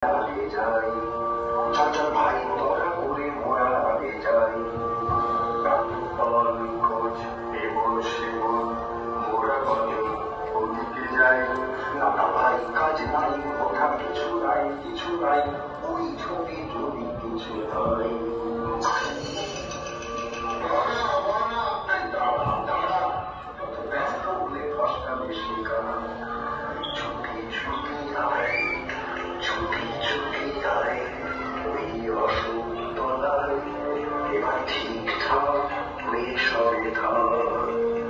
আগে যাই, চাচার ভাই ধরা করে মোরা আগে যাই, খোঁজ এমন সেমন মোরা কজন ওদিকে যাই, দাদা ভাই কাজ নাই ওঠা কিছু নাই কিছু নাই, ওই ছবি যদি কিছু হয় ব্যস্ত হলে কষ্ট বেশি কানা, ছুটি ছুটি আয় ছুটি ছুটি আয়, ওই অসুখ এবার ঠিকঠাক হয়ে সবে থাক।